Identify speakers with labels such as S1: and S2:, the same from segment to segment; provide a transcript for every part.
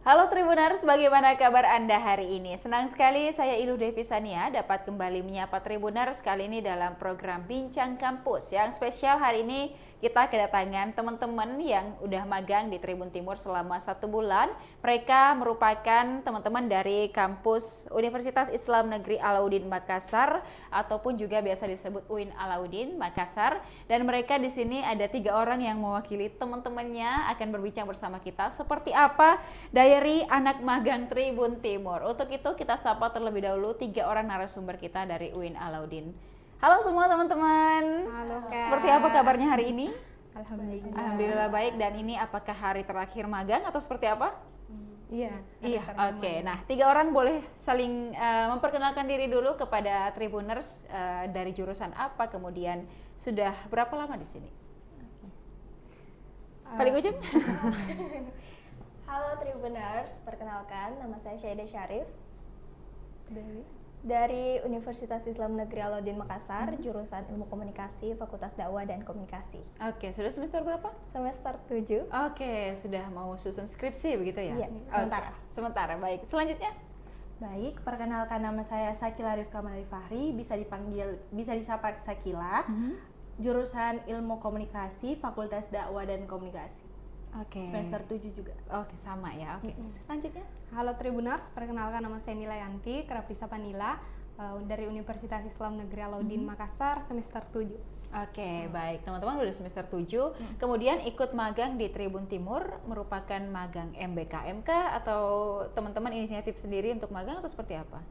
S1: Halo Tribuners, bagaimana kabar Anda hari ini? Senang sekali saya Ilu Devisania dapat kembali menyapa Tribuners kali ini dalam program Bincang Kampus. Yang spesial hari ini kita kedatangan teman-teman yang udah magang di Tribun Timur selama 1 bulan. Mereka merupakan teman-teman dari kampus Universitas Islam Negeri Alauddin Makassar ataupun juga biasa disebut UIN Alauddin Makassar. Dan mereka di sini ada 3 orang yang mewakili teman-temannya akan berbincang bersama kita seperti apa Diary Anak Magang Tribun Timur. Untuk itu kita sapa terlebih dahulu 3 orang narasumber kita dari UIN Alauddin. Halo semua teman-teman.
S2: Halo Kak.
S1: Seperti apa kabarnya hari ini?
S2: Alhamdulillah.
S1: Alhamdulillah baik. Dan ini apakah hari terakhir magang atau seperti apa?
S2: Iya.
S1: Iya. Oke. Nah, 3 orang boleh saling memperkenalkan diri dulu kepada Tribuners, dari jurusan apa, kemudian sudah berapa lama di sini? Paling ujung?
S3: Halo Tribuners, perkenalkan nama saya Syahida Syarif dari Universitas Islam Negeri Alauddin Makassar, jurusan Ilmu Komunikasi, Fakultas Dakwah dan Komunikasi.
S1: Oke, sudah semester berapa?
S3: Semester 7.
S1: Oke, sudah mau susun skripsi begitu ya?
S3: Iya,
S1: Oke,
S3: sementara.
S1: Sementara, baik. Selanjutnya?
S4: Baik, perkenalkan nama saya Sakila Rifka Manali Fahri, bisa disapa Sakila, jurusan Ilmu Komunikasi, Fakultas Dakwah dan Komunikasi.
S1: Oke.
S4: Semester 7 juga.
S1: Oke, sama ya. Oke. Selanjutnya?
S2: Halo Tribuners, perkenalkan nama saya Nila Yanti, kerap disapa Nila, dari Universitas Islam Negeri Alauddin Makassar, semester 7.
S1: Oke, baik. Teman-teman udah semester 7, kemudian ikut magang di Tribun Timur, merupakan magang MBKMK atau teman-teman inisiatif sendiri untuk magang atau seperti apa?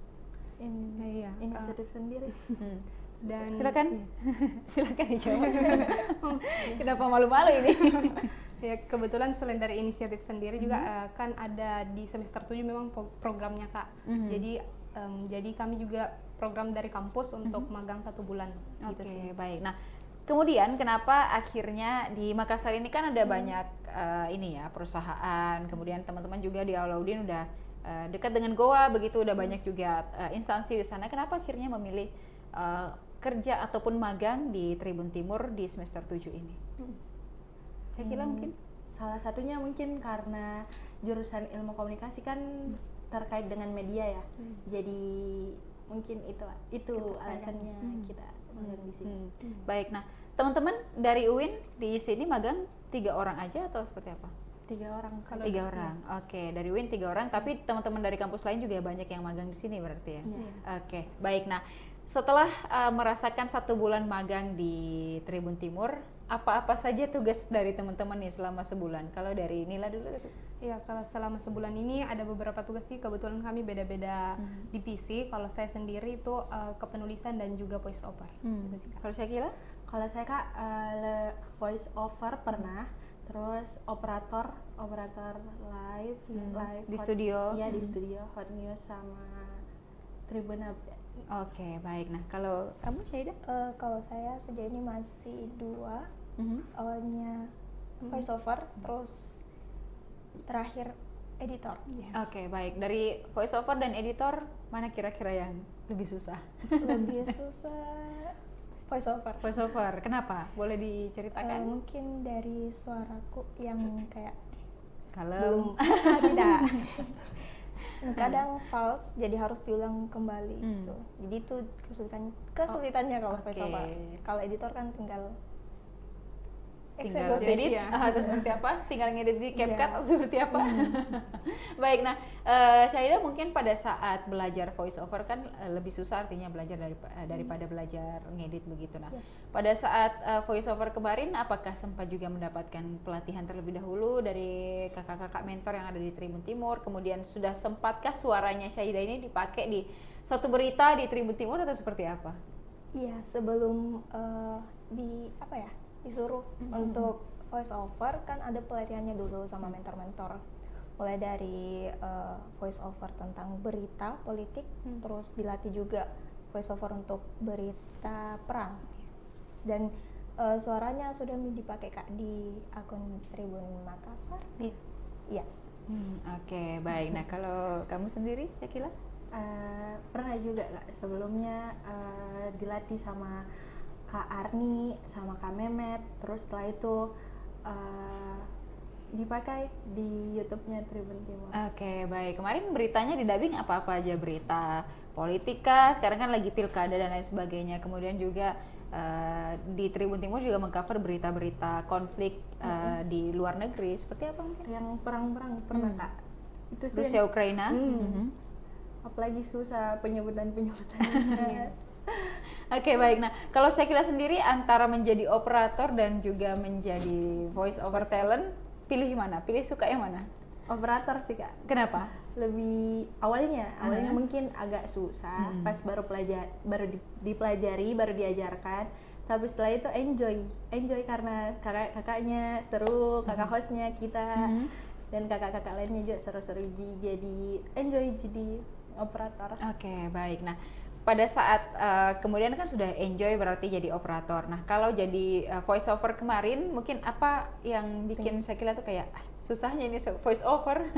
S2: Iya.
S4: Inisiatif sendiri.
S2: Dan
S1: Silakan. Silakan dijawab. Kenapa malu-malu ini?
S2: ya kebetulan selain dari inisiatif sendiri juga kan ada di semester 7 memang programnya Kak. Jadi kami juga program dari kampus untuk magang 1 bulan. Gitu
S1: Oke,
S2: sih.
S1: baik. Nah, kemudian kenapa akhirnya di Makassar ini kan ada banyak ini ya perusahaan, kemudian teman-teman juga di Alauddin udah dekat dengan Goa, begitu udah banyak juga instansi di sana. Kenapa akhirnya memilih kerja ataupun magang di Tribun Timur di semester 7 ini? Syakila mungkin?
S4: Salah satunya mungkin karena jurusan Ilmu Komunikasi kan terkait dengan media ya. Jadi mungkin itu alasannya kita magang di sini.
S1: Baik. Nah, teman-teman dari UIN di sini magang 3 orang aja atau seperti apa?
S4: 3 orang.
S1: 3 orang. Oke, dari UIN 3 orang, tapi teman-teman dari kampus lain juga banyak yang magang di sini berarti ya. Oke, baik. Nah, setelah merasakan 1 bulan magang di Tribun Timur, apa-apa saja tugas dari teman-teman nih selama sebulan? Kalau dari Nila dulu.
S2: Iya, kalau selama sebulan ini ada beberapa tugas sih, kebetulan kami beda-beda divisi. Kalau saya sendiri itu kepenulisan dan juga voice over. Gitu sih, Kak.
S1: Kalau Syakila?
S4: Kalau saya Kak, voice over pernah, terus operator live
S1: Di
S4: hot-
S1: studio.
S4: Iya, di studio Hot News sama Tribun Update.
S1: Oke, baik. Nah, kalau kamu Syahida?
S3: Kalau saya sejauh ini masih 2. Awalnya voice over, terus terakhir editor.
S1: Oke, baik. Dari voice over dan editor, mana kira-kira yang lebih susah?
S3: Lebih susah voice over.
S1: Voice over, kenapa? Boleh diceritakan?
S3: Mungkin dari suaraku yang kayak
S1: Kalem.
S3: tidak. Kadang false, jadi harus diulang kembali gitu. Jadi itu kesulitannya kalau voice over. Kalau editor kan tinggal
S1: Tinggal
S3: eksekusi.
S1: edit atau seperti apa? Tinggal ngedit di CapCut atau seperti apa? Baik, nah Syahida mungkin pada saat belajar voice over kan lebih susah artinya belajar daripada belajar ngedit begitu. Nah, pada saat voice over kemarin apakah sempat juga mendapatkan pelatihan terlebih dahulu dari kakak-kakak mentor yang ada di Tribun Timur? Kemudian sudah sempatkah suaranya Syahida ini dipakai di suatu berita di Tribun Timur atau seperti apa?
S3: Iya, sebelum disuruh untuk voice over kan ada pelatihannya dulu sama mentor-mentor. Mulai dari voice over tentang berita politik, terus dilatih juga voice over untuk berita perang. Dan suaranya sudah dipakai Kak di akun Tribun Makassar. Iya.
S1: Oke, baik. Nah, kalau kamu sendiri, Syakila?
S4: Pernah juga Kak, sebelumnya dilatih sama Kak Arni sama Kak Memet, terus setelah itu dipakai di YouTube-nya Tribun Timur.
S1: Oke, baik. Kemarin beritanya di dubbing apa-apa aja? Berita politika, sekarang kan lagi pilkada dan lain sebagainya. Kemudian juga di Tribun Timur juga mengcover berita-berita konflik di luar negeri. Seperti apa mungkin?
S4: Yang perang-perang pernah Kak. Itu sih
S1: Rusia Ukraina.
S4: apalagi susah penyebutannya.
S1: Oke, baik. Nah, kalau Syakila sendiri antara menjadi operator dan juga menjadi voice over talent, pilih mana? Pilih suka yang mana?
S4: Operator sih Kak.
S1: Kenapa?
S4: Lebih awalnya mungkin agak susah pas baru dipelajari, baru diajarkan. Tapi setelah itu enjoy karena kakaknya seru, kakak hostnya kita dan kakak-kakak lainnya juga seru-seru, jadi enjoy jadi operator.
S1: Oke, baik. Nah, pada saat kemudian kan sudah enjoy berarti jadi operator. Nah, kalau jadi voice over kemarin, mungkin apa yang bikin Syakila tuh kayak susahnya ini voice over?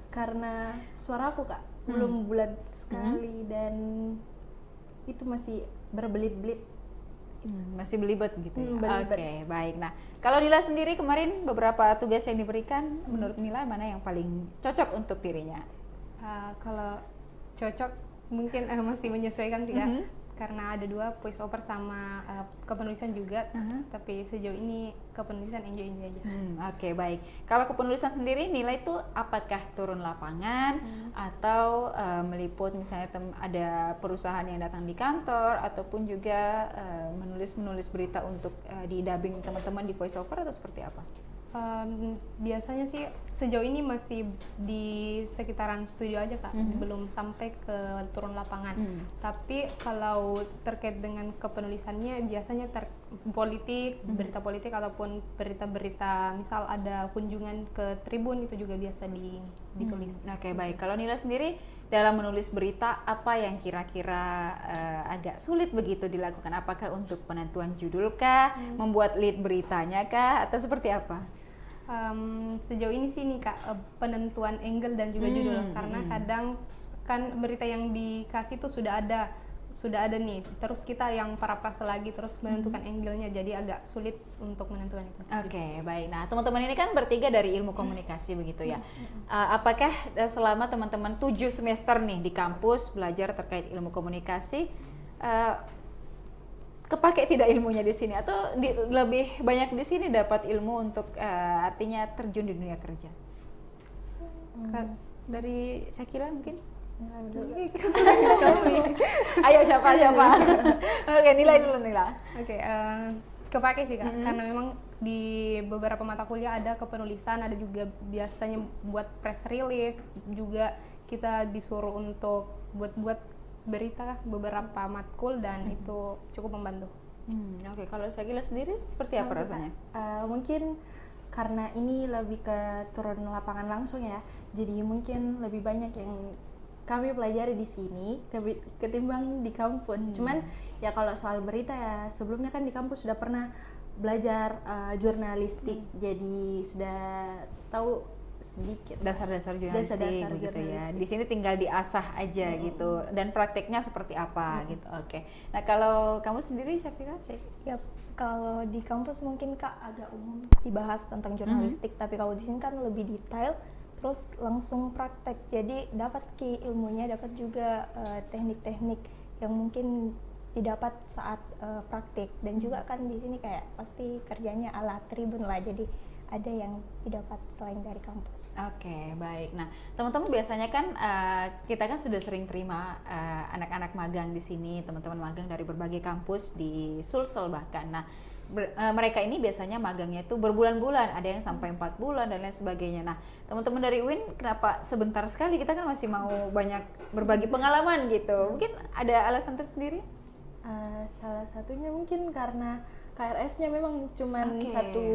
S4: Karena suaraku Kak belum bulat sekali dan itu masih berbelit-belit.
S1: Masih belibet gitu ya?
S4: Belibet.
S1: Oke, baik. Nah, kalau Nila sendiri kemarin beberapa tugas yang diberikan, menurut Nila mana yang paling cocok untuk dirinya?
S2: Kalau cocok mungkin masih menyesuaikan sih Kak, karena ada 2, voice over sama kepenulisan juga. Tapi sejauh ini kepenulisan enjoy aja.
S1: Oke, baik. Kalau kepenulisan sendiri nilai itu apakah turun lapangan atau meliput misalnya ada perusahaan yang datang di kantor ataupun juga menulis berita untuk di dubbing teman-teman di voice over atau seperti apa?
S2: Biasanya sih sejauh ini masih di sekitaran studio aja Kak, belum sampai ke turun lapangan. Tapi kalau terkait dengan kepenulisannya biasanya politik, berita politik ataupun berita-berita misal ada kunjungan ke Tribun itu juga biasa ditulis.
S1: Oke, baik. Kalau Nila sendiri dalam menulis berita apa yang kira-kira agak sulit begitu dilakukan? Apakah untuk penentuan judul kah, membuat lead beritanya kah, atau seperti apa?
S2: Sejauh ini sih nih Kak, penentuan angle dan juga judul, karena kadang kan berita yang dikasih tuh sudah ada nih, terus kita yang parafrase lagi terus menentukan angle-nya, jadi agak sulit untuk menentukan itu.
S1: Oke, baik. Nah, teman-teman ini kan bertiga dari ilmu komunikasi begitu ya. Apakah selama teman-teman 7 semester nih di kampus belajar terkait ilmu komunikasi, kepake tidak ilmunya di sini atau lebih banyak di sini dapat ilmu untuk artinya terjun di dunia kerja? Dari Syakila mungkin? Ayo siapa? Oke, nilai dulu Nila.
S2: Oke, kepake sih Kak, karena memang di beberapa mata kuliah ada kepenulisan, ada juga biasanya buat press release, juga kita disuruh untuk buat berita beberapa matkul dan itu cukup membantu.
S1: Oke, kalau Syakila sendiri seperti apa rasanya?
S4: Mungkin karena ini lebih ke turun lapangan langsung ya, jadi mungkin lebih banyak yang kami pelajari di sini ketimbang di kampus. Cuman ya kalau soal berita ya sebelumnya kan di kampus sudah pernah belajar jurnalistik, jadi sudah tahu sedikit
S1: dasar-dasar jurnalistik begitu ya. Di sini tinggal diasah aja gitu dan prakteknya seperti apa gitu. Oke. Nah, kalau kamu sendiri Syafira?
S3: Ya, kalau di kampus mungkin Kak agak umum dibahas tentang jurnalistik, tapi kalau di sini kan lebih detail, terus langsung praktek. Jadi dapat ilmunya, dapat juga teknik-teknik yang mungkin didapat saat praktik, dan juga kan di sini kayak pasti kerjanya ala Tribun lah, jadi ada yang didapat selain dari kampus.
S1: Oke, baik. Nah, teman-teman biasanya kan kita kan sudah sering terima anak-anak magang di sini, teman-teman magang dari berbagai kampus di Sulsel bahkan. Nah, mereka ini biasanya magangnya itu berbulan-bulan, ada yang sampai 4 bulan dan lain sebagainya. Nah, teman-teman dari UIN kenapa sebentar sekali? Kita kan masih mau banyak berbagi pengalaman gitu. Mungkin ada alasan tersendiri?
S4: Salah satunya mungkin karena KRS-nya memang cuma 1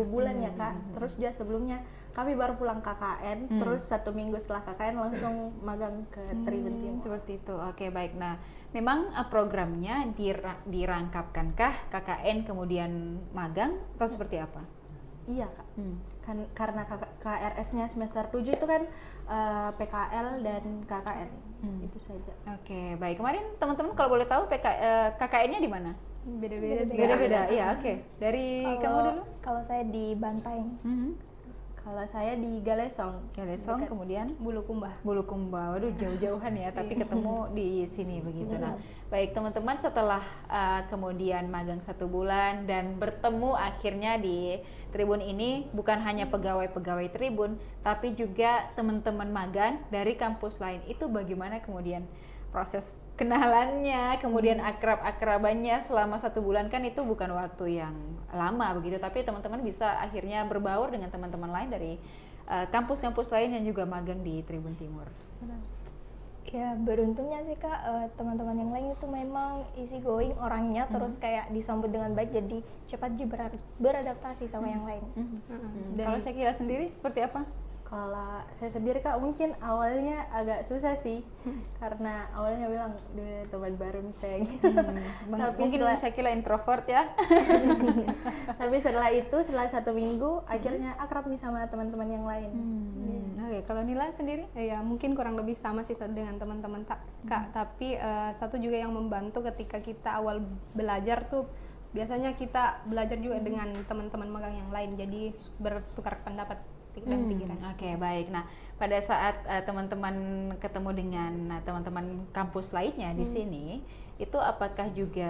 S4: bulan ya Kak. Terus dia sebelumnya kami baru pulang KKN, terus 1 minggu setelah KKN langsung magang ke Tribun Timur.
S1: Seperti itu. Oke, baik. Nah, memang programnya dirangkapkankah KKN kemudian magang atau seperti apa?
S4: Iya Kak. Karena KRS-nya semester 7 itu kan PKL dan KKN. Itu saja.
S1: Oke, baik. Kemarin teman-teman kalau boleh tahu KKN-nya di mana?
S2: Beda-beda sih.
S1: Beda-beda, iya, oke. Dari kamu dulu?
S3: Kalau saya di Bantaeng.
S4: Kalau saya di Galesong.
S1: Galesong,
S4: Dekat.
S1: kemudian
S2: Bulukumba.
S1: Bulukumba. Waduh, jauh-jauhan ya, tapi ketemu di sini begitu. Nah, baik teman-teman, setelah kemudian magang 1 bulan dan bertemu akhirnya di Tribun ini, bukan hanya pegawai-pegawai Tribun, tapi juga teman-teman magang dari kampus lain. Itu bagaimana kemudian proses kenalannya, kemudian akrab-akrabannya selama 1 bulan, kan itu bukan waktu yang lama begitu, tapi teman-teman bisa akhirnya berbaur dengan teman-teman lain dari kampus-kampus lain yang juga magang di Tribun Timur.
S3: Ya beruntungnya sih Kak, teman-teman yang lain itu memang easy going orangnya, terus kayak disambut dengan baik, jadi cepat beradaptasi sama yang lain.
S1: Kalau Syakila sendiri seperti apa?
S4: Kalau saya sendiri Kak, mungkin awalnya agak susah sih, karena awalnya bilang di tempat baru misalnya. Tapi
S1: Mungkin Syakila introvert ya.
S4: tapi setelah 1 minggu akhirnya akrab nih sama teman-teman yang lain.
S1: Oke, kalau Nila sendiri?
S2: Ya mungkin kurang lebih sama sih dengan teman-teman Kak, tapi satu juga yang membantu ketika kita awal belajar tuh, biasanya kita belajar juga dengan teman-teman magang yang lain, jadi bertukar pendapat dan pikiran.
S1: Oke, baik. Nah, pada saat teman-teman ketemu dengan teman-teman kampus lainnya di sini, itu apakah juga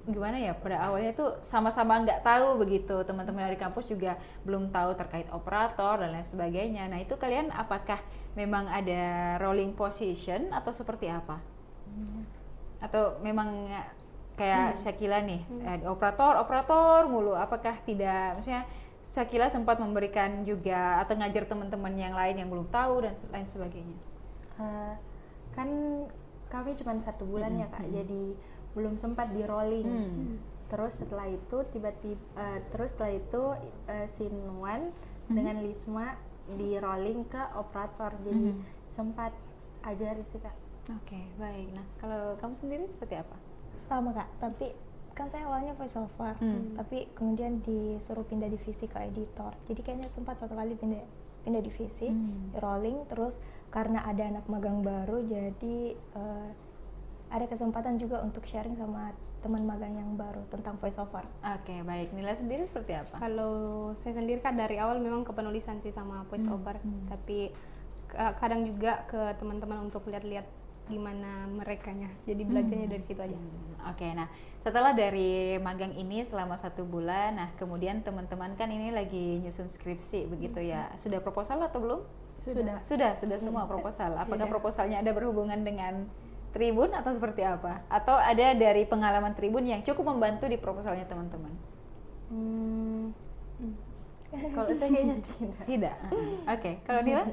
S1: gimana ya, pada awalnya tuh sama-sama nggak tahu begitu, teman-teman dari kampus juga belum tahu terkait operator dan lain sebagainya. Nah, itu kalian apakah memang ada rolling position atau seperti apa? Atau memang kayak Syakila nih, operator mulu, apakah tidak, maksudnya Syakila sempat memberikan juga atau ngajar teman-teman yang lain yang belum tahu dan lain sebagainya?
S4: Kan kami cuma 1 bulan ya Kak, jadi belum sempat di rolling. Terus setelah itu si Nuan dengan Lisma di rolling ke operator, jadi sempat ajar sih Kak.
S1: Oke, baik. Nah, kalau kamu sendiri seperti apa?
S3: Sama Kak, tapi kan saya awalnya voice over, tapi kemudian disuruh pindah divisi ke editor, jadi kayaknya sempat 1 kali pindah divisi, rolling, terus karena ada anak magang baru, jadi ada kesempatan juga untuk sharing sama teman magang yang baru tentang voice over.
S1: Oke, baik. Nila sendiri seperti apa?
S2: Kalau saya sendiri kan dari awal memang kepenulisan sih sama voice over, tapi kadang juga ke teman-teman untuk lihat-lihat gimana merekanya, jadi belajarnya dari situ aja.
S1: Oke, nah setelah dari magang ini selama 1 bulan, nah kemudian teman-teman kan ini lagi nyusun skripsi begitu ya, sudah proposal atau belum? Sudah semua proposal. Apakah proposalnya ada berhubungan dengan Tribun atau seperti apa? Atau ada dari pengalaman Tribun yang cukup membantu di proposalnya teman-teman?
S4: Kalau saya kayaknya
S1: Tidak. Oke, kalau Nila?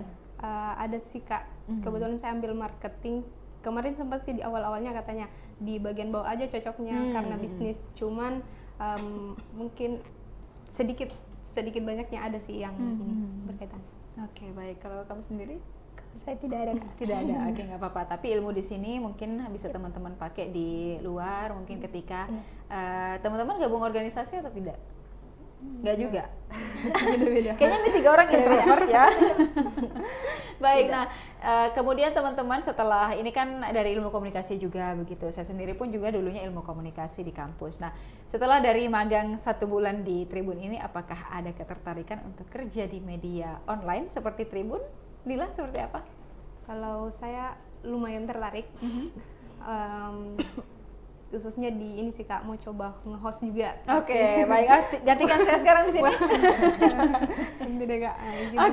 S2: Ada sih Kak, kebetulan saya ambil marketing. Kemarin sempat sih di awal-awalnya katanya di bagian bawah aja cocoknya karena bisnis, cuman mungkin sedikit banyaknya ada sih yang ini berkaitan.
S1: Oke, baik. Kalau kamu sendiri?
S3: Saya tidak ada Kak.
S1: Tidak ada. Oke, nggak apa-apa. Tapi ilmu di sini mungkin bisa teman-teman pakai di luar, mungkin ketika teman-teman gabung organisasi atau tidak? Nggak juga.
S2: Beda-beda.
S1: Kayaknya ini 3 orang introvert ya. Baik, nah kemudian teman-teman setelah ini kan dari ilmu komunikasi juga begitu. Saya sendiri pun juga dulunya ilmu komunikasi di kampus. Nah, setelah dari magang 1 bulan di Tribun ini, apakah ada ketertarikan untuk kerja di media online seperti Tribun? Dila, seperti apa?
S2: Kalau saya lumayan tertarik, khususnya di ini sih Kak, mau coba nge-host juga.
S1: Oke, baik. Gantikan saya sekarang di sini.
S2: Beda Kak.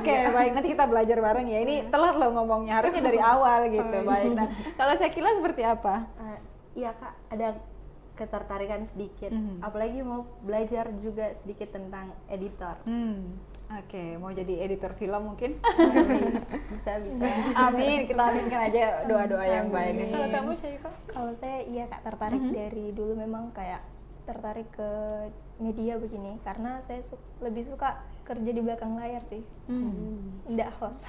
S1: Oke, baik. Nanti kita belajar bareng ya. Ini telat loh ngomongnya, harusnya dari awal gitu. Baik. Nah, kalau Syakila seperti apa?
S4: Iya Kak, ada ketertarikan sedikit. Apalagi mau belajar juga sedikit tentang editor.
S1: Oke, mau jadi editor film mungkin?
S4: Bisa.
S1: Amin, kita aminkan aja doa-doa yang baik. Kalau kamu Syakila?
S3: Kalau saya iya Kak, tertarik dari dulu memang kayak tertarik ke media begini karena saya lebih suka kerja di belakang layar sih, tidak host.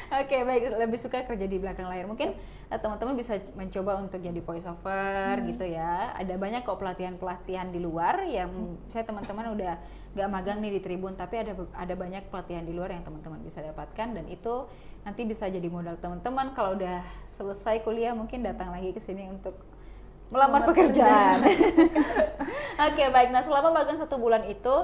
S1: Oke, baik, lebih suka kerja di belakang layar. Mungkin teman-teman bisa mencoba untuk jadi voice over gitu ya. Ada banyak kok pelatihan-pelatihan di luar yang saya teman-teman udah nggak magang nih di Tribun, tapi ada banyak pelatihan di luar yang teman-teman bisa dapatkan, dan itu nanti bisa jadi modal teman-teman kalau udah selesai kuliah mungkin datang lagi ke sini untuk melamar pekerjaan. Oke, baik. Nah, selama magang 1 bulan itu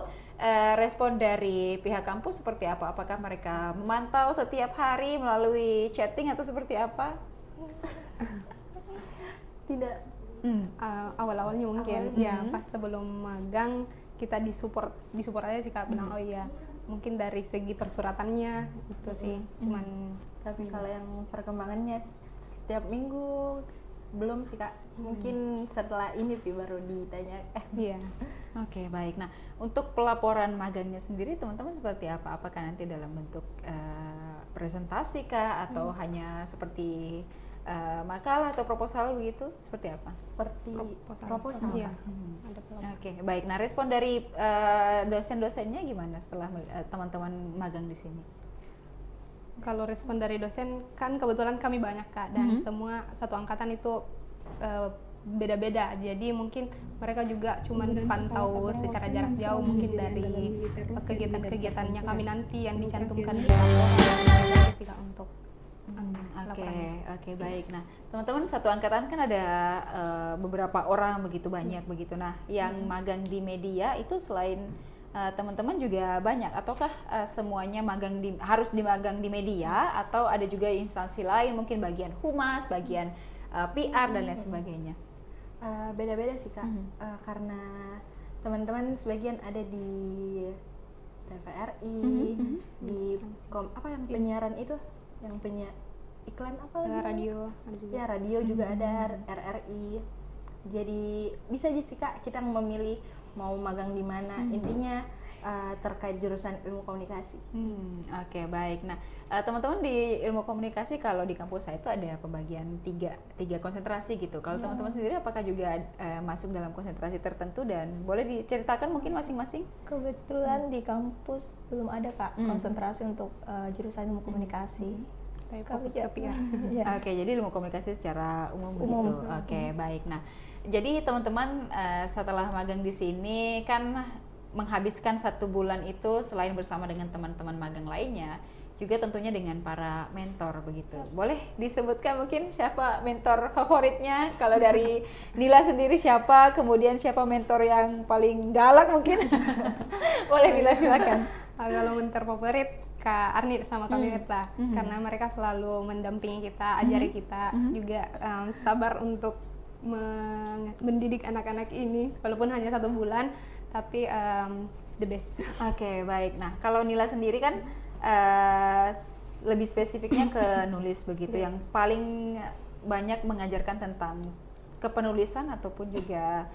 S1: respon dari pihak kampus seperti apa? Apakah mereka memantau setiap hari melalui chatting atau seperti apa?
S4: Tidak.
S2: Awal-awalnya mungkin ya pas sebelum magang kita disupport aja sih Kak, bilang oh iya mungkin dari segi persuratannya itu sih cuman
S4: Tapi kalau yang perkembangannya setiap minggu belum sih Kak. Mungkin setelah ini baru ditanya.
S2: iya.
S1: Oke, baik. Nah, untuk pelaporan magangnya sendiri teman-teman seperti apa? Apakah nanti dalam bentuk presentasi kah atau hanya seperti makalah atau proposal begitu? Seperti apa?
S4: Seperti
S2: Proposal. Iya.
S1: Ada Oke, baik. Nah, respon dari dosen-dosennya gimana setelah teman-teman magang di sini?
S2: Kalau respon dari dosen kan kebetulan kami banyak Kak dan semua satu angkatan itu beda-beda, jadi mungkin mereka juga cuman pantau secara jarak jauh mungkin dari kegiatan-kegiatannya kami nanti yang dicantumkan di laporan sih Kak untuk
S1: Oke, baik. Nah, teman-teman satu angkatan kan ada beberapa orang begitu banyak begitu. Nah, yang magang di media itu selain teman-teman juga banyak, ataukah semuanya harus dimagang di media atau ada juga instansi lain, mungkin bagian humas, bagian PR dan lain sebagainya?
S4: Beda-beda sih Kak. Karena teman-teman sebagian ada di TVRI, di apa yang penyiaran itu, yang iklan apa lagi?
S2: radio ada juga.
S4: Ya, radio juga ada, RRI. Jadi bisa aja sih Kak kita memilih mau magang di mana. Intinya terkait jurusan ilmu komunikasi.
S1: Oke, baik. Nah, teman-teman di ilmu komunikasi kalau di kampus saya itu ada pembagian tiga konsentrasi gitu. Kalau teman-teman sendiri apakah juga masuk dalam konsentrasi tertentu dan boleh diceritakan mungkin masing-masing?
S3: Kebetulan di kampus belum ada Kak konsentrasi untuk jurusan ilmu komunikasi.
S2: Tapi fokus ke PR.
S1: Oke, jadi ilmu komunikasi secara umum begitu. Oke, baik. Nah, jadi teman-teman setelah magang di sini kan menghabiskan 1 bulan itu selain bersama dengan teman-teman magang lainnya, juga tentunya dengan para mentor begitu. Boleh disebutkan mungkin siapa mentor favoritnya? Kalau dari Nila sendiri siapa? Kemudian siapa mentor yang paling galak mungkin? Boleh Nila silakan.
S2: Kalau mentor favorit Kak Arni sama Kak Mehmet lah, karena mereka selalu mendampingi kita, ajari kita, juga sabar untuk mendidik anak-anak ini, walaupun hanya 1 bulan, tapi the best. Oke,
S1: baik. Nah, kalau Nila sendiri kan lebih spesifiknya ke nulis begitu, yang paling banyak mengajarkan tentang kepenulisan ataupun juga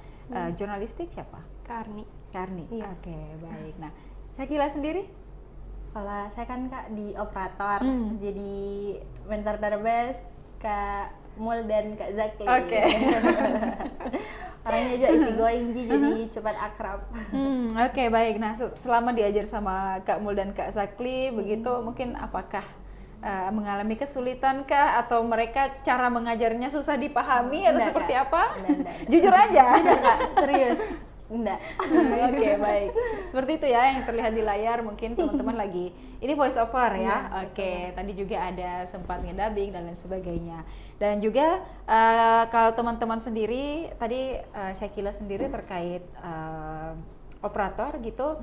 S1: jurnalistik siapa?
S2: Kak Arni.
S1: Kak Arni.
S2: Iya.
S1: Oke, baik. Nah, Syakila sendiri?
S4: Kalau saya kan Kak di operator, jadi mentor terbest Kak Mul dan Kak Zakli.
S1: Oke.
S4: Orangnya juga easy going, jadi cepat akrab.
S1: Oke, baik. Nah, selama diajar sama Kak Mul dan Kak Zakli begitu, mungkin apakah mengalami kesulitan kah atau mereka cara mengajarnya susah dipahami atau seperti apa?
S4: Enggak.
S1: Jujur aja.
S4: Serius. Enggak.
S1: Oke, baik. Seperti itu ya yang terlihat di layar, mungkin teman-teman lagi ini voice over ya. Oke, tadi juga ada sempat ngedubbing dan lain sebagainya. Dan juga kalau teman-teman sendiri tadi Syakila sendiri terkait operator gitu.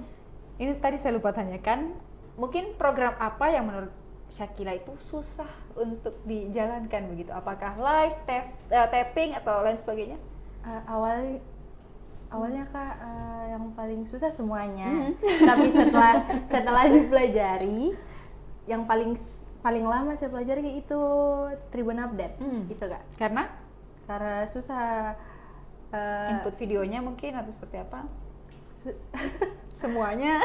S1: Ini tadi saya lupa tanyakan, mungkin program apa yang menurut Syakila itu susah untuk dijalankan begitu? Apakah live, tapping atau lain sebagainya?
S4: Awalnya Kak yang paling susah semuanya, tapi setelah dipelajari, yang paling lama saya pelajari itu Tribun Update, gitu Kak.
S1: Karena
S4: susah.
S1: Input videonya mungkin atau seperti apa? Semuanya?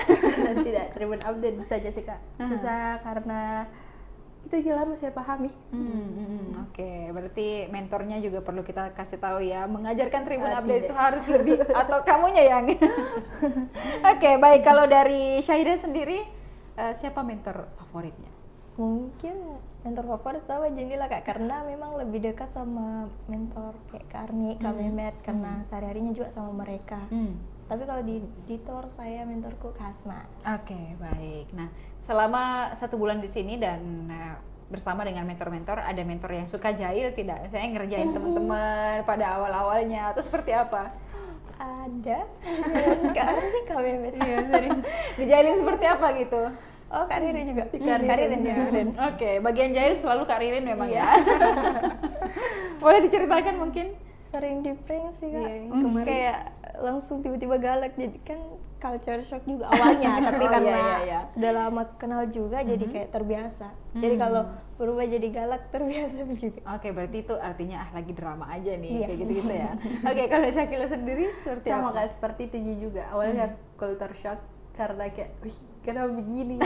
S4: Tidak, Tribun Update bisa aja sih Kak. Susah karena itu aja lama saya pahami.
S1: Oke, berarti mentornya juga perlu kita kasih tahu ya, mengajarkan Tribun Update itu harus lebih atau kamunya yang. Oke, baik. Kalau dari Syahida sendiri siapa mentor favoritnya?
S3: Mungkin mentor favorit sama Jenila Kak, karena memang lebih dekat sama mentor kayak Kak Arni, Kak Mehmet, karena sehari-harinya juga sama mereka. Tapi kalau di editor saya mentorku Kak Hasma.
S1: Oke, baik. Nah, selama 1 bulan di sini dan bersama dengan mentor-mentor, ada mentor yang suka jahil tidak? Misalnya ngerjain teman-teman pada awal-awalnya atau seperti apa?
S3: Ada. Sekarang nih Kak Mehmet.
S2: Iya, sering.
S1: Dijailin seperti apa gitu?
S3: Oh, Kak Riri juga.
S1: Kak Ririn ya.
S2: Iya.
S1: Oke, bagian jahil selalu Kak Ririn memang
S3: Iya.
S1: ya. Boleh diceritakan mungkin?
S3: Sering di prank sih Kak.
S2: Iya, kemarin.
S3: Kayak langsung tiba-tiba galak, jadi kan culture shock juga awalnya, tapi
S1: Oh,
S3: karena
S1: iya.
S3: sudah lama kenal juga jadi kayak terbiasa. Jadi kalau berubah jadi galak terbiasa juga.
S1: Oke, berarti itu artinya lagi drama aja nih,
S3: Iya.
S1: kayak gitu-gitu ya. Oke, kalau Syakila sendiri seperti
S4: Sama
S1: apa?
S4: kayak seperti itu juga. Awalnya culture shock karena kayak, wih, kenapa begini?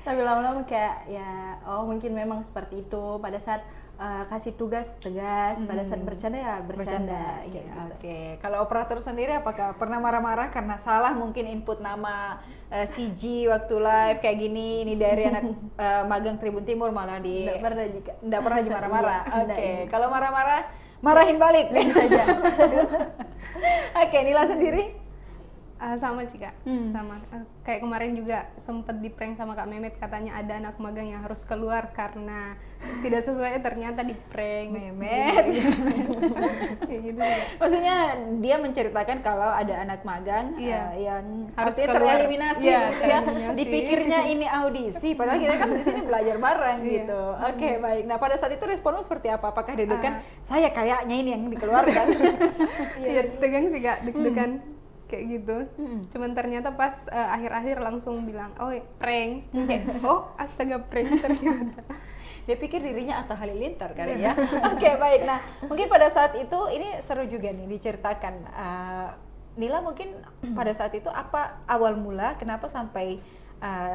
S4: Tapi lama-lama kayak ya, oh mungkin memang seperti itu. Pada saat kasih tugas tegas, pada saat bercanda ya bercanda.
S1: Iya,
S4: Kayak gitu.
S1: Oke, kalau operator sendiri apakah pernah marah-marah karena salah mungkin input nama CG waktu live kayak gini, ini dari anak magang Tribun Timur malah di
S4: Nggak pernah juga.
S1: nggak pernah marah-marah.
S4: Iya,
S1: Oke,
S4: nggak.
S1: kalau marah-marah marahin balik
S4: Saja.
S1: Oke, Nila sendiri?
S2: Sama sih Kak, sama. Kayak kemarin juga sempet di prank sama Kak Mehmet, katanya ada anak magang yang harus keluar karena tidak sesuai, ternyata di prank.
S1: Mehmet.
S2: Kayak gitu juga.
S1: Maksudnya dia menceritakan kalau ada anak magang
S2: Iya.
S1: yang
S2: Harus
S1: artinya
S2: keluar.
S1: tereliminasi
S2: Iya,
S1: gitu ya.
S2: tereliminasi.
S1: Dipikirnya ini audisi, padahal kita kan di sini belajar bareng
S2: Iya.
S1: gitu. Oke, baik. Nah, pada saat itu responmu seperti apa? Apakah deg-degan saya kayaknya ini yang dikeluarkan?
S2: Iya, tegang sih Kak, deg-degan kayak gitu.
S1: Hmm.
S2: Cuman ternyata pas akhir-akhir langsung bilang, oh prank. Kayak, oh astaga prank ternyata.
S1: Dia pikir dirinya Atta Halilintar kali ya. Oke, baik. Nah, mungkin pada saat itu ini seru juga nih diceritakan. Nila mungkin pada saat itu apa awal mula kenapa sampai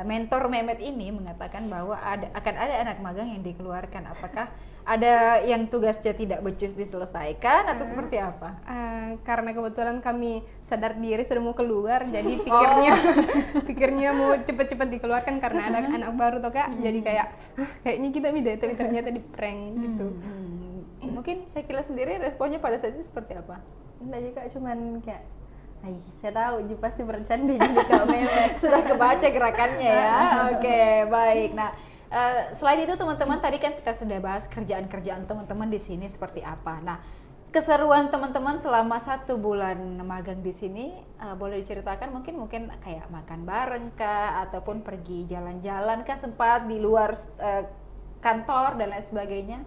S1: mentor Mehmet ini mengatakan bahwa akan ada anak magang yang dikeluarkan? Apakah ada yang tugasnya tidak becus diselesaikan atau seperti apa?
S2: Karena kebetulan kami sadar diri sudah mau keluar, jadi pikirnya mau cepet-cepet dikeluarkan karena ada anak baru toh Kak. Jadi kayak kayaknya kita mida, tapi ternyata di prank gitu.
S1: Mungkin saya kira sendiri responnya pada saat itu seperti apa?
S4: Enggak juga, cuman kayak, ay, saya tahu Ji pasti bercanda juga Kak Mehmet.
S1: Sudah kebaca gerakannya ya. Oke, baik. Nah, selain itu teman-teman tadi kan kita sudah bahas kerjaan-kerjaan teman-teman di sini seperti apa. Nah, keseruan teman-teman selama 1 bulan magang di sini boleh diceritakan mungkin kayak makan bareng kah ataupun pergi jalan-jalan kah, sempat di luar kantor dan lain sebagainya.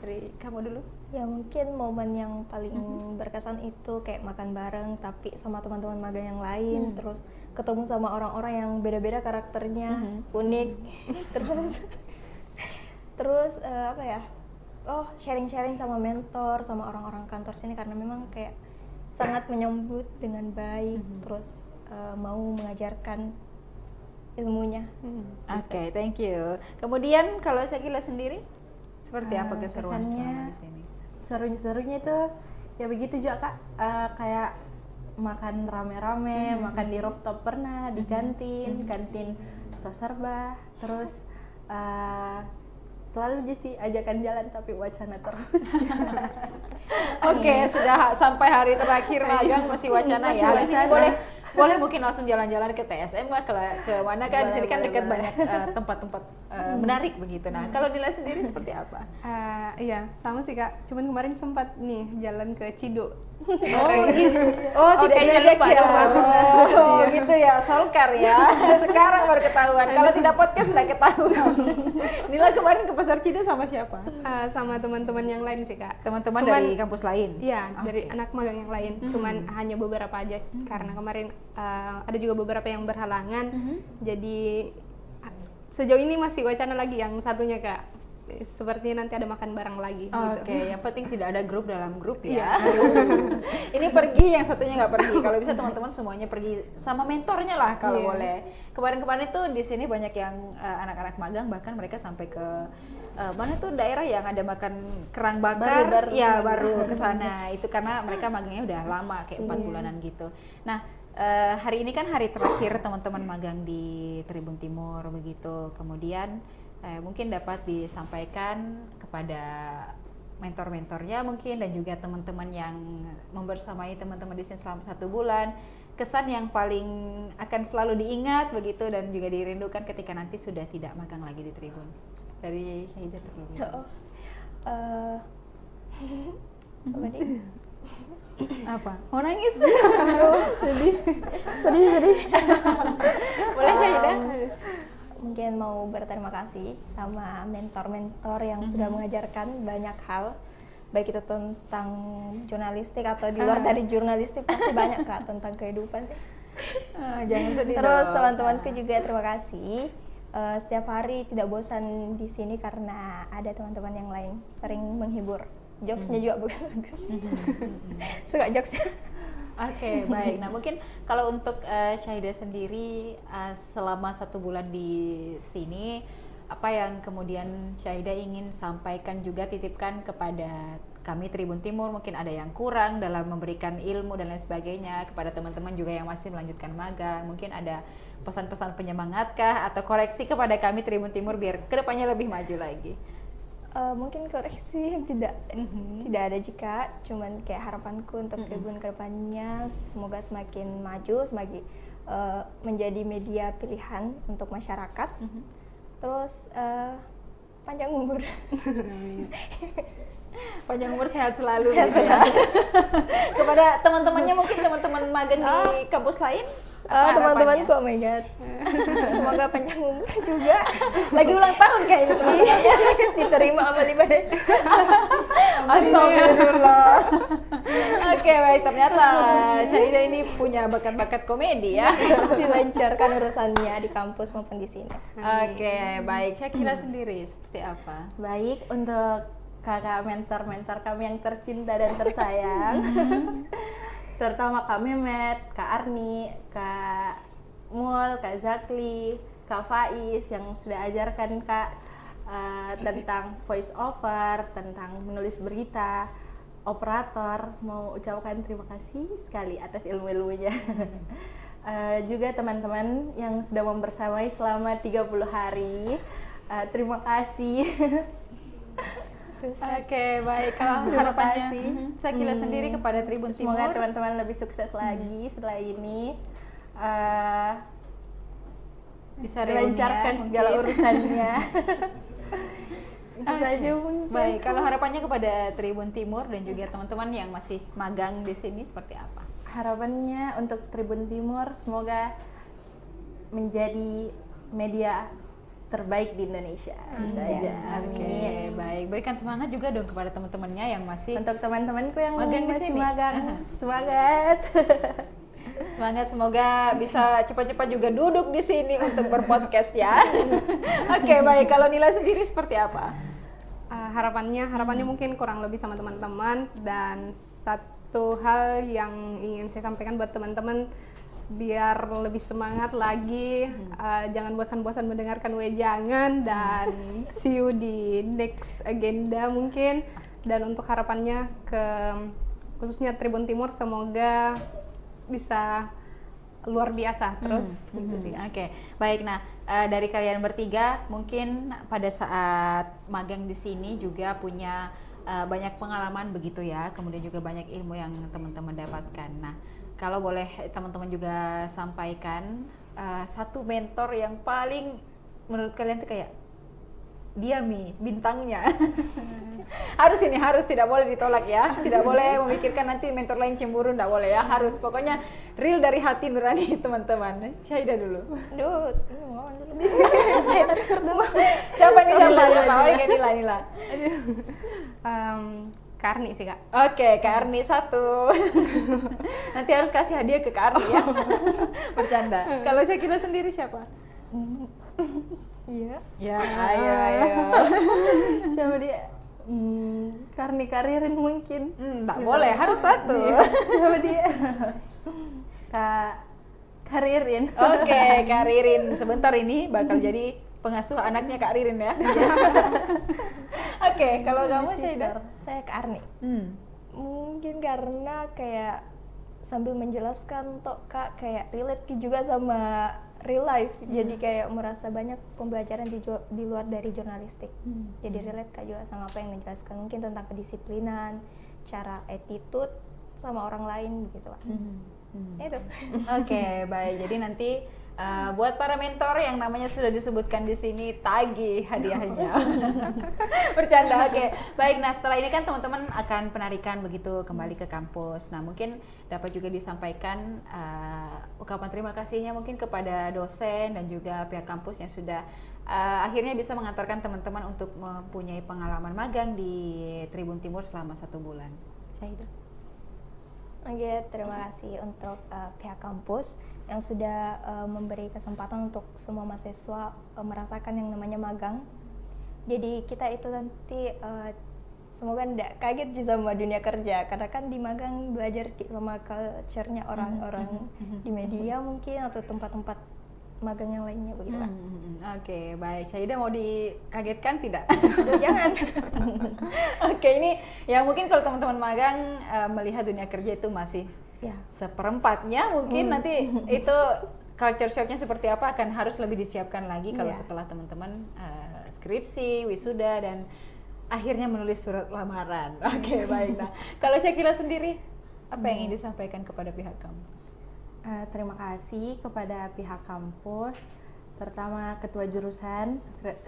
S1: Dari kamu dulu.
S3: Ya mungkin momen yang paling berkesan itu kayak makan bareng tapi sama teman-teman magang yang lain, terus ketemu sama orang-orang yang beda-beda karakternya, unik. terus apa ya? Oh, sharing-sharing sama mentor, sama orang-orang kantor sini karena memang kayak sangat menyambut dengan baik, terus mau mengajarkan ilmunya.
S1: Oke, thank you. Kemudian kalau Syakila sendiri seperti apa keseruan
S4: kesannya
S1: selama di sini?
S4: Serunya itu ya begitu juga Kak. Kayak makan rame-rame, makan di rooftop pernah, di kantin Toserba, terus selalu aja sih ajakan jalan tapi wacana terus.
S1: Oke, sudah sampai hari terakhir magang masih wacana ya. Di sini boleh mungkin langsung jalan-jalan ke TSM lah, ke mana kan? Di sini kan dekat banyak tempat-tempat menarik begitu. Nah, kalau Nila sendiri seperti apa?
S2: Iya, sama sih Kak. Cuman kemarin sempat nih jalan ke Cido.
S1: Oh, tidak
S2: kayaknya
S1: diajak
S2: lupa
S1: ya.
S2: dong.
S1: Oh, gitu ya, solkar ya. Sekarang baru ketahuan. Kalau tidak podcast tidak ketahuan. Nila kemarin ke Pasar Cido sama siapa?
S2: Sama teman-teman yang lain sih Kak.
S1: Teman-teman
S2: Cuman-
S1: dari kampus lain.
S2: Iya, dari anak magang yang lain. Cuman hanya beberapa aja karena kemarin ada juga beberapa yang berhalangan. Jadi sejauh ini masih wacana lagi yang satunya Kak. Sepertinya nanti ada makan bareng lagi
S1: Oke,
S2: gitu.
S1: yang penting tidak ada grup dalam grup ya. Ini pergi, yang satunya nggak pergi. Kalau bisa teman-teman semuanya pergi sama mentornya lah kalau
S2: Iya.
S1: boleh. Kemarin-kemarin tuh di sini banyak yang anak-anak magang, bahkan mereka sampai ke mana tuh daerah yang ada makan kerang bakar,
S4: Baru
S1: ya baru ke sana. Itu karena mereka magangnya udah lama, kayak 4 bulanan gitu. Nah, hari ini kan hari terakhir teman-teman magang di Tribun Timur begitu. Kemudian mungkin dapat disampaikan kepada mentor-mentornya mungkin dan juga teman-teman yang membersamai teman-teman di sini selama 1 bulan, kesan yang paling akan selalu diingat begitu dan juga dirindukan ketika nanti sudah tidak magang lagi di Tribun. Dari Syahidah terlebih.
S3: Apa nih?
S1: Apa? Mau nangis?
S3: Sedih.
S1: Boleh Syahidah?
S3: Mungkin mau berterima kasih sama mentor-mentor yang sudah mengajarkan banyak hal, baik itu tentang jurnalistik atau di luar dari jurnalistik, pasti banyak Kak tentang kehidupan.
S1: Jangan sedih
S3: Terus
S1: dong.
S3: teman-temanku juga terima kasih. Setiap hari tidak bosan di sini karena ada teman-teman yang lain sering menghibur. Jokesnya juga bagus. Suka jokesnya.
S1: Oke, baik. Nah, mungkin kalau untuk Syahidah sendiri selama 1 bulan di sini, apa yang kemudian Syahidah ingin sampaikan juga titipkan kepada kami Tribun Timur? Mungkin ada yang kurang dalam memberikan ilmu dan lain sebagainya kepada teman-teman juga yang masih melanjutkan magang. Mungkin ada pesan-pesan penyemangat kah atau koreksi kepada kami Tribun Timur biar kedepannya lebih maju lagi?
S3: Mungkin koreksi tidak ada jika, cuman kayak harapanku untuk Tribun kedepannya semoga semakin maju, semakin menjadi media pilihan untuk masyarakat. Terus panjang umur.
S1: Panjang umur, sehat selalu gitu ya. Kepada teman-temannya, mungkin teman-teman magang di kampus lain, apa
S3: Teman-temanku,
S1: harapannya?
S3: oh my god. Semoga panjang umur juga.
S1: Lagi ulang tahun kayak ini teman-temannya.
S3: Diterima apa tiba deh.
S1: Astagfirullah. Oke, baik, ternyata Syahidah ini punya bakat-bakat komedi ya.
S3: Dilancarkan urusannya di kampus maupun di sini.
S1: Oke, baik. Syakira sendiri seperti apa?
S4: Baik, untuk kakak mentor-mentor kami yang tercinta dan tersayang, terutama Kak Mehmet, Kak Arni, Kak Mul, Kak Zakli, Kak Faiz yang sudah ajarkan Kak tentang voice over, tentang menulis berita, operator, mau ucapkan terima kasih sekali atas ilmu-ilmunya. Juga teman-teman yang sudah membersamai selama 30 hari, terima kasih.
S1: Oke, baik. Kalau
S4: Terima
S1: harapannya
S4: kasih.
S1: Syakira sendiri kepada Tribun Timur.
S4: Semoga teman-teman lebih sukses lagi setelah ini,
S1: bisa reunian
S4: dilancarkan
S1: mungkin.
S4: segala urusannya. Itu
S1: Oke.
S4: saja mungkin.
S1: Baik, kalau harapannya kepada Tribun Timur dan juga teman-teman yang masih magang di sini seperti apa?
S4: Harapannya untuk Tribun Timur semoga menjadi media terbaik di Indonesia. Itu aja.
S1: Oke,
S4: Amin.
S1: baik. Berikan semangat juga dong kepada teman-temannya yang masih
S4: Untuk teman-temanku yang
S1: magang di
S4: masih
S1: sini.
S4: magang, semangat.
S1: semangat, semoga bisa cepat-cepat juga duduk di sini untuk berpodcast ya. Oke, baik. Kalau Nila sendiri seperti apa?
S2: Harapannya mungkin kurang lebih sama teman-teman, dan satu hal yang ingin saya sampaikan buat teman-teman biar lebih semangat lagi, jangan bosan-bosan mendengarkan Wejangan, dan see you di next agenda mungkin. Dan untuk harapannya ke khususnya Tribun Timur semoga bisa luar biasa terus. Gitu sih.
S1: Oke, baik. Nah, dari kalian bertiga mungkin pada saat magang di sini juga punya banyak pengalaman begitu ya, kemudian juga banyak ilmu yang teman-teman dapatkan. Nah, kalau boleh teman-teman juga sampaikan satu mentor yang paling menurut kalian tuh kayak dia bintangnya. harus tidak boleh ditolak ya, tidak boleh memikirkan nanti mentor lain cemburu, tidak boleh ya, harus pokoknya real dari hati nurani teman-teman. Syahidah dulu.
S3: Aduh, ini mau dulu.
S1: Siapa nih, siapa? Oke, Nila.
S2: Karni sih Kak.
S1: Oke, Kak Arni satu. Nanti harus kasih hadiah ke Kak Arni ya. Bercanda. Kalau saya kira sendiri siapa?
S3: Iya.
S1: Ya, ayo.
S4: Siapa dia? Karni Karirin mungkin.
S1: Tak boleh, harus satu.
S4: Siapa dia? Kak Karirin.
S1: Oke, Kak Ririn. Sebentar ini bakal jadi pengasuh anaknya Kak Ririn ya. Oke, kalau kamu Syahidah?
S3: Saya ke Arni. Mungkin karena kayak sambil menjelaskan toh Kak kayak relate juga sama real life. Jadi kayak merasa banyak pembelajaran di luar dari jurnalistik. Jadi relate Kak juga sama apa yang dijelaskan, mungkin tentang kedisiplinan, cara attitude sama orang lain gitu Pak. Itu.
S1: Oke, baik. Jadi nanti buat para mentor yang namanya sudah disebutkan di sini, tagih hadiahnya. Bercanda, oke. Baik, nah setelah ini kan teman-teman akan penarikan begitu kembali ke kampus. Nah mungkin dapat juga disampaikan ungkapan terima kasihnya mungkin kepada dosen dan juga pihak kampus yang sudah akhirnya bisa mengantarkan teman-teman untuk mempunyai pengalaman magang di Tribun Timur selama 1 bulan. Syahidah.
S3: Oke, terima kasih untuk pihak kampus yang sudah memberi kesempatan untuk semua mahasiswa merasakan yang namanya magang. Jadi kita itu nanti semoga tidak kaget sih sama dunia kerja, karena kan di magang belajar sama culture-nya orang-orang di media mungkin atau tempat-tempat magang yang lainnya begitu kan.
S1: Oke, baik. Syahidah mau dikagetkan tidak?
S3: Jangan.
S1: Oke, ini ya mungkin kalau teman-teman magang melihat dunia kerja itu masih seperempatnya mungkin nanti itu culture shocknya seperti apa akan harus lebih disiapkan lagi kalau setelah teman-teman skripsi, wisuda dan akhirnya menulis surat lamaran. Oke, baik. Nah, kalau Syakila sendiri apa yang ingin disampaikan kepada pihak kampus?
S4: Terima kasih kepada pihak kampus, terutama ketua jurusan,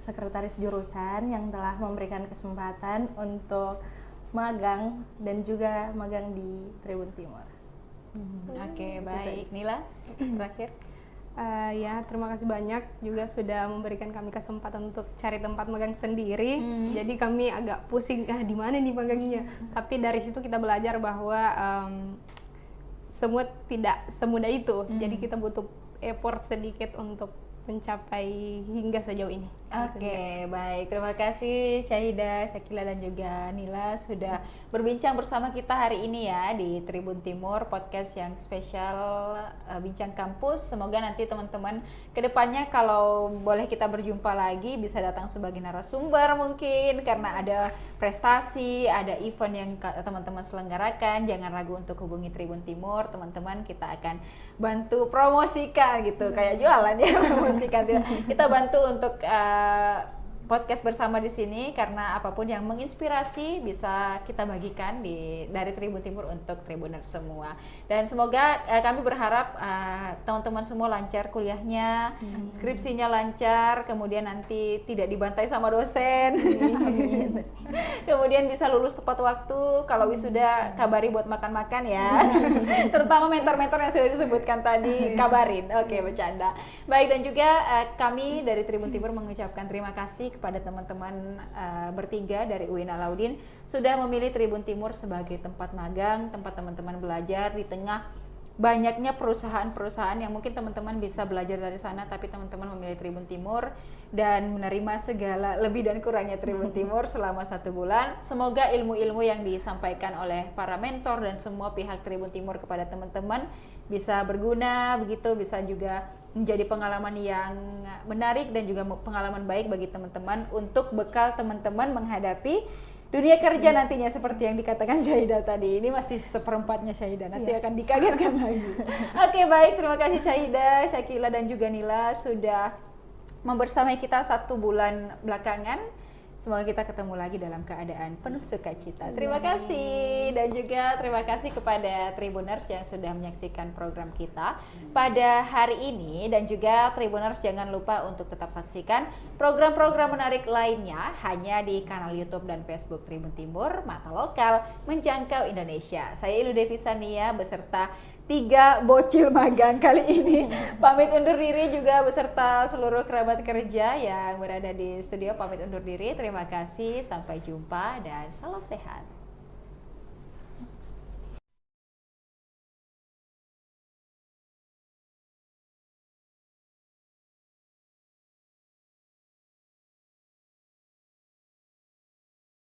S4: sekretaris jurusan yang telah memberikan kesempatan untuk magang dan juga magang di Tribun Timur.
S1: Oke, baik. Nila, terakhir.
S2: Ya, terima kasih banyak juga sudah memberikan kami kesempatan untuk cari tempat magang sendiri. Jadi kami agak pusing, di mana nih magangnya? Tapi dari situ kita belajar bahwa semua tidak semudah itu. Jadi kita butuh effort sedikit untuk mencapai hingga sejauh ini.
S1: Oke, baik. Terima kasih Syahidah, Syakila dan juga Nila sudah berbincang bersama kita hari ini ya di Tribun Timur, podcast yang spesial Bincang Kampus. Semoga nanti teman-teman kedepannya kalau boleh kita berjumpa lagi bisa datang sebagai narasumber mungkin karena ada prestasi, ada event yang teman-teman selenggarakan. Jangan ragu untuk hubungi Tribun Timur, teman-teman. Kita akan bantu promosikan gitu, kayak jualan ya, promosikan. Kita bantu untuk podcast bersama di sini karena apapun yang menginspirasi bisa kita bagikan dari Tribun Timur untuk Tribuners semua. Dan semoga kami berharap teman-teman semua lancar kuliahnya, skripsinya lancar, kemudian nanti tidak dibantai sama dosen. Kemudian bisa lulus tepat waktu. Kalau wisuda kabari buat makan-makan ya. Terutama mentor-mentor yang sudah disebutkan tadi, kabarin. Oke, bercanda. Baik, dan juga kami dari Tribun Timur mengucapkan terima kasih kepada teman-teman bertiga dari UIN Alauddin sudah memilih Tribun Timur sebagai tempat magang, tempat teman-teman belajar di tengah banyaknya perusahaan-perusahaan yang mungkin teman-teman bisa belajar dari sana, tapi teman-teman memilih Tribun Timur dan menerima segala lebih dan kurangnya Tribun Timur selama 1 bulan. Semoga ilmu-ilmu yang disampaikan oleh para mentor dan semua pihak Tribun Timur kepada teman-teman bisa berguna, begitu bisa juga menjadi pengalaman yang menarik dan juga pengalaman baik bagi teman-teman untuk bekal teman-teman menghadapi dunia kerja nantinya seperti yang dikatakan Syahidah tadi. Ini masih seperempatnya Syahidah, nanti akan dikagetkan lagi. Oke, baik, terima kasih Syahidah, Syakila dan juga Nila sudah membersamai kita 1 bulan belakangan. Semoga kita ketemu lagi dalam keadaan penuh sukacita. Terima kasih dan juga terima kasih kepada Tribuners yang sudah menyaksikan program kita pada hari ini, dan juga Tribuners jangan lupa untuk tetap saksikan program-program menarik lainnya hanya di kanal YouTube dan Facebook Tribun Timur, mata lokal menjangkau Indonesia. Saya Ilu Devisania beserta 3 bocil magang kali ini pamit undur diri, juga beserta seluruh kerabat kerja yang berada di studio pamit undur diri. Terima kasih, sampai jumpa dan salam sehat.